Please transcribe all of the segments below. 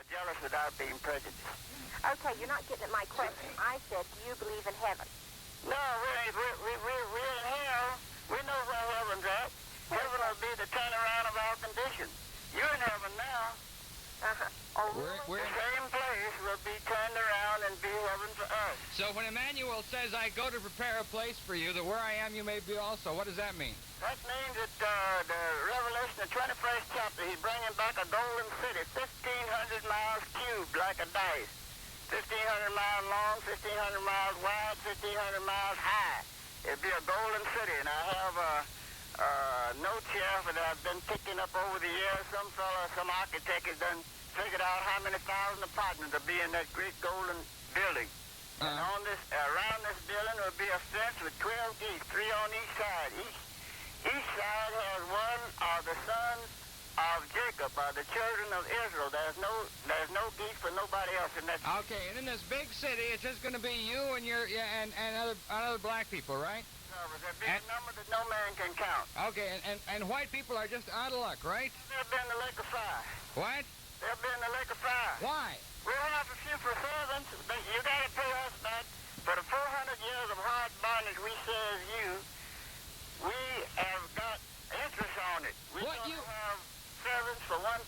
jealous without being prejudiced. Okay, you're not getting at my question. I said, do you believe in heaven? No, we're in hell. We know where heaven's at. Heaven will be the turnaround of our condition. You're in heaven now. Oh, The same place will be turned around and be heaven for us. So when Emmanuel says, I go to prepare a place for you, that where I am you may be also, what does that mean? That means that the Revelation, the 21st chapter, he's bringing back a golden city, 1,500 miles cubed like a dice. 1,500 miles long, 1,500 miles wide, 1,500 miles high. It'll be a golden city, and I have notes here that I've been picking up over the years. Some fella, some architect has done figured out how many thousand apartments will be in that great golden building. And on this, around this building will be a fence with 12 gates, 3 on each side. Each side has one of the sons of Jacob, the children of Israel. There's no gate for nobody else in that. Okay, and in this big city, it's just going to be you and and other black people, right? There'll be a number that no man can count. Okay, and white people are just out of luck, right? They'll be in the lake of fire. What? They'll be in the lake of fire. Why? We'll have a few for servants, but you got to pay us back for the 400 years of hard bondage we serve you. We have got interest on it. We have servants for 1,000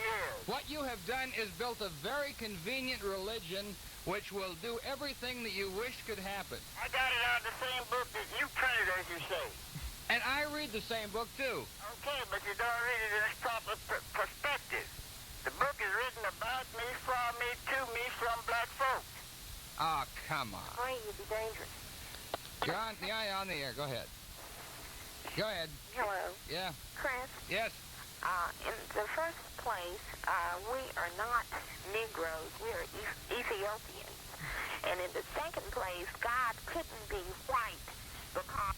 years. What you have done is built a very convenient religion which will do everything that you wish could happen. I got it out of the same book that you printed, as you say. And I read the same book, too. Okay, but you don't read it in its proper perspective. The book is written about me, from me, to me, from black folks. Oh, come on. Afraid you'd be dangerous. You're on the air. Go ahead. Go ahead. Hello. Yeah. Chris? Yes. In the first place, we are not Negroes. We are Ethiopians. And in the second place, God couldn't be white because...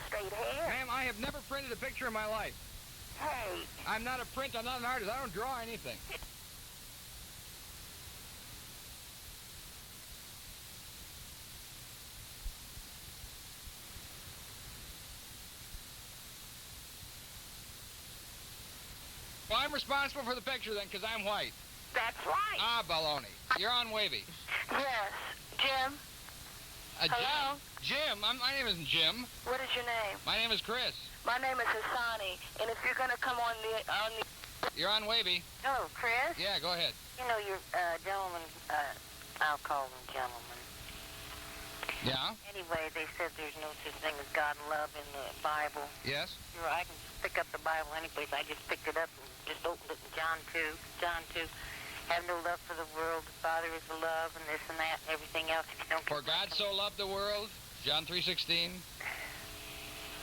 straight hair. Ma'am, I have never printed a picture in my life. Hey. I'm not I'm not an artist. I don't draw anything. Well, I'm responsible for the picture then, because I'm white. That's right. Ah, baloney. You're on Wavy. Yes. Jim? Hello? Jim? My name isn't Jim. What is your name? My name is Chris. My name is Hassani, and if you're going to come on the... You're on Wavy. Oh, Chris? Yeah, go ahead. You know, you're gentlemen, I'll call them gentlemen. Yeah? Anyway, they said there's no such thing as God and love in the Bible. Yes? Sure, I can just pick up the Bible anyplace. I just picked it up and just opened it in John 2. John 2. Have no love for the world. The Father is the love, and this and that, and everything else. If you don't For God so loved the world, John 3:16.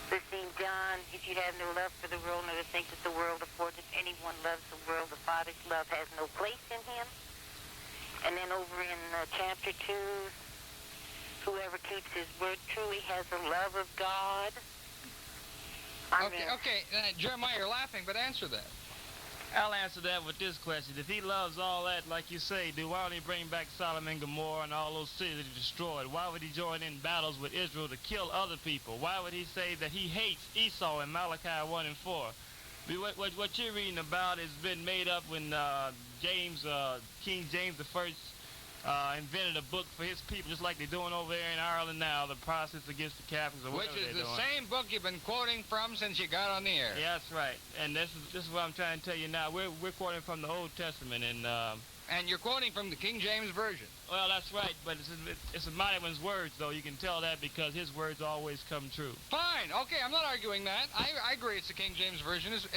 15 John, if you have no love for the world, never think that the world affords. If anyone loves the world, the Father's love has no place in him. And then over in chapter 2, whoever keeps his word truly has the love of God. Okay, Jeremiah, you're laughing, but answer that. I'll answer that with this question. If he loves all that, like you say, why don't he bring back Sodom and Gomorrah and all those cities that he destroyed? Why would he join in battles with Israel to kill other people? Why would he say that he hates Esau in Malachi 1 and 4? What you're reading about has been made up when King James I invented a book for his people, just like they're doing over there in Ireland now, the process against the Catholics or whatever they're doing. Which is the same book you've been quoting from since you got on the air. Yeah, that's right. And this is what I'm trying to tell you now. We're quoting from the Old Testament, and you're quoting from the King James Version. Well, that's right, but it's a mighty one's words, though. You can tell that because his words always come true. Fine. Okay, I'm not arguing that. I agree it's the King James Version is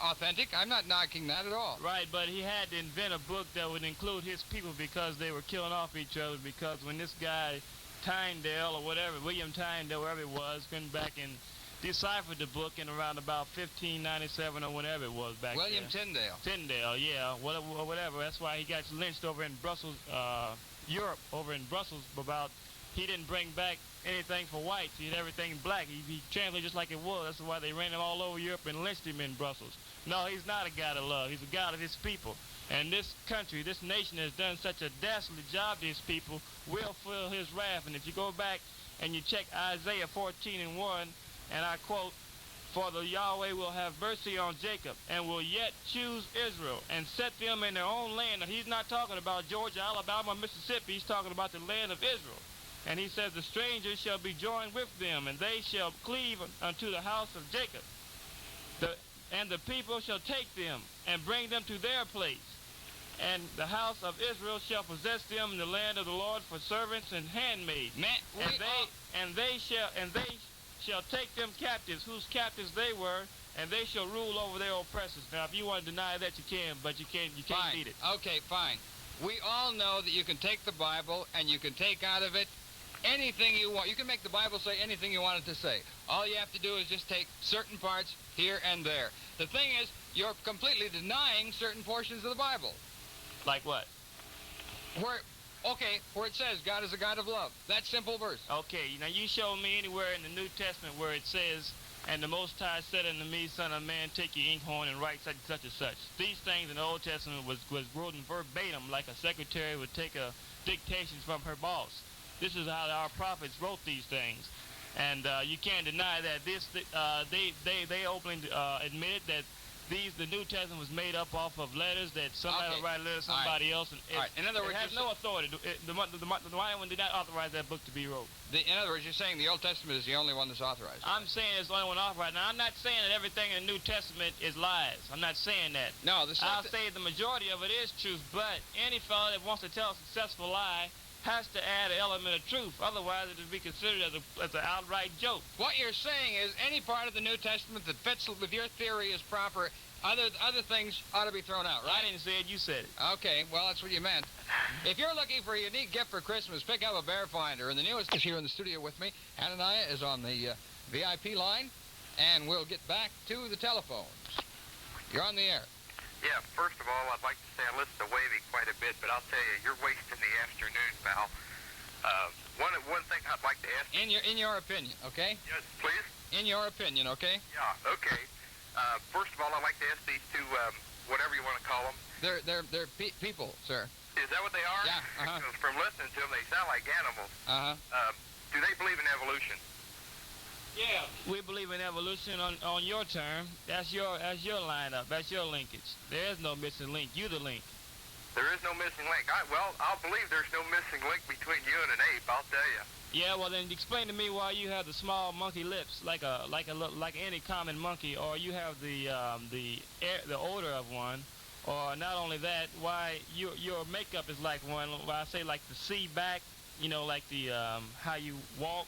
authentic. I'm not knocking that at all. Right, but he had to invent a book that would include his people because they were killing off each other, because when this guy, Tyndale or whatever, William Tyndale, wherever it was, went back and deciphered the book in around about 1597 or whatever it was back then. William Tyndale. Tyndale, yeah, whatever. That's why he got lynched over in Brussels, Europe, over in Brussels, about he didn't bring back anything for whites. He had everything black. He translated just like it was. That's why they ran him all over Europe and lynched him in Brussels. No, he's not a God of love. He's a God of his people. And this country, this nation has done such a dastardly job to his people, will feel his wrath. And if you go back and you check Isaiah 14:1, and I quote, "For the Yahweh will have mercy on Jacob, and will yet choose Israel, and set them in their own land." And he's not talking about Georgia, Alabama, Mississippi. He's talking about the land of Israel. And he says, "The strangers shall be joined with them, and they shall cleave unto the house of Jacob. And the people shall take them, and bring them to their place. And the house of Israel shall possess them in the land of the Lord for servants and handmaids. And they shall take them captives, whose captives they were, and they shall rule over their oppressors." Now, if you want to deny that, you can, but you can't beat it. Okay, fine. We all know that you can take the Bible and you can take out of it anything you want. You can make the Bible say anything you want it to say. All you have to do is just take certain parts here and there. The thing is, you're completely denying certain portions of the Bible. Like what? Where it says God is a God of love. That simple verse. Okay, now you show me anywhere in the New Testament where it says, "And the Most High said unto me, Son of man, take your inkhorn and write such and such and such." These things in the Old Testament was written verbatim, like a secretary would take a dictation from her boss. This is how our prophets wrote these things. And you can't deny that they openly admitted that the New Testament was made up off of letters that somebody would write a letter to somebody else. And in other words, it has no authority. The Bible did not authorize that book to be wrote. In other words, you're saying the Old Testament is the only one that's authorized. I'm saying it's the only one authorized. Now, I'm not saying that everything in the New Testament is lies. I'm not saying that. No, I'll say the majority of it is truth, but any fellow that wants to tell a successful lie has to add an element of truth. Otherwise, it would be considered as an outright joke. What you're saying is any part of the New Testament that fits with your theory is proper. Other things ought to be thrown out, right? I didn't say it. You said it. Okay, well, that's what you meant. If you're looking for a unique gift for Christmas, pick up a Bear Finder. And the newest is here in the studio with me. Hananiah is on the VIP line, and we'll get back to the telephones. You're on the air. Yeah, first of all, I'd like to say I listen to Wavy quite a bit, but I'll tell you, you're wasting the afternoon, pal. One thing I'd like to ask you. In your opinion, okay? Yes, please? In your opinion, okay? Yeah, okay. First of all, I'd like to ask these two, whatever you want to call them. They're people, sir. Is that what they are? Yeah, Because from listening to them, they sound like animals. Do they believe in evolution? Yeah, we believe in evolution on your term. That's your lineup. That's your linkage. There is no missing link. You the link. There is no missing link. I'll believe there's no missing link between you and an ape. I'll tell you. Yeah, well then explain to me why you have the small monkey lips, like any common monkey, or you have the odor of one, or not only that, why your makeup is like one. Why I say like the C back, like the how you walk.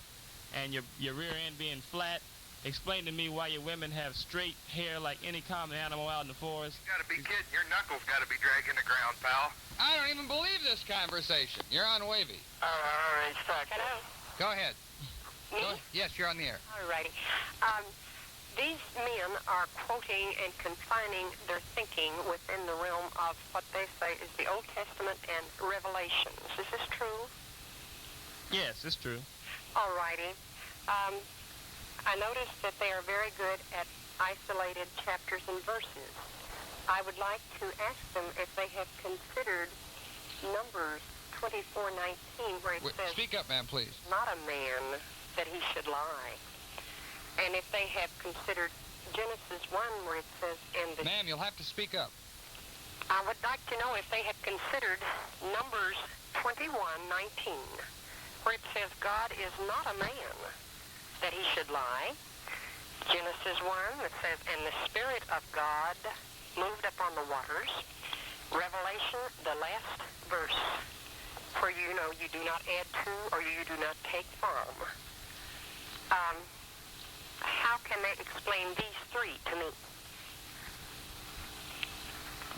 And your rear end being flat. Explain to me why your women have straight hair like any common animal out in the forest. You gotta be kidding. Your knuckles gotta be dragging the ground, pal. I don't even believe this conversation. You're on Wavy. All right, start. Hello? Go ahead. Me? Yes, you're on the air. All righty. These men are quoting and confining their thinking within the realm of what they say is the Old Testament and Revelations. Is this true? Yes, it's true. All righty. I noticed that they are very good at isolated chapters and verses. I would like to ask them if they have considered Numbers 24:19, where it says, speak up, ma'am, please. "Not a man that he should lie." And if they have considered Genesis 1, where it says, Ma'am, you'll have to speak up. I would like to know if they have considered Numbers 21:19, where it says, "God is not a man that he should lie." Genesis 1, it says, "And the Spirit of God moved upon the waters." Revelation, the last verse, where you do not add to or you do not take from. How can they explain these three to me?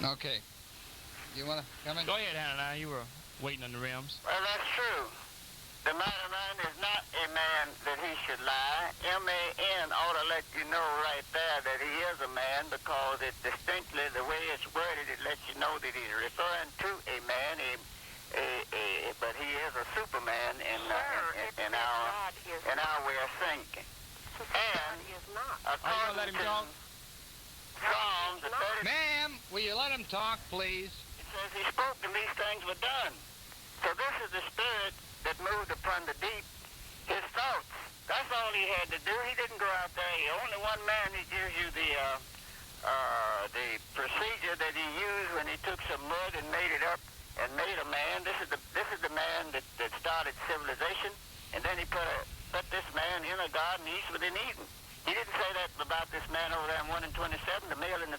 Okay. You want to come in? Go ahead, Hannah. You were waiting on the rims. Well, that's true. The mighty man is not a man that he should lie. M-A-N ought to let you know right there that he is a man, because it distinctly, the way it's worded, it lets you know that he's referring to a man, but he is a superman in our way of thinking. And is not. Are you going to let him talk? Psalms, the 30th. Ma'am, will you let him talk, please? It says he spoke and these things were done. So this is the Spirit that moved upon the deep, his thoughts. That's all he had to do. He didn't go out there. Only one man, he gives you the procedure that he used when he took some mud and made it up and made a man. This is the man that started civilization, and then he put this man in a garden east within Eden. He didn't say that about this man over there in 1 and 27, the male and the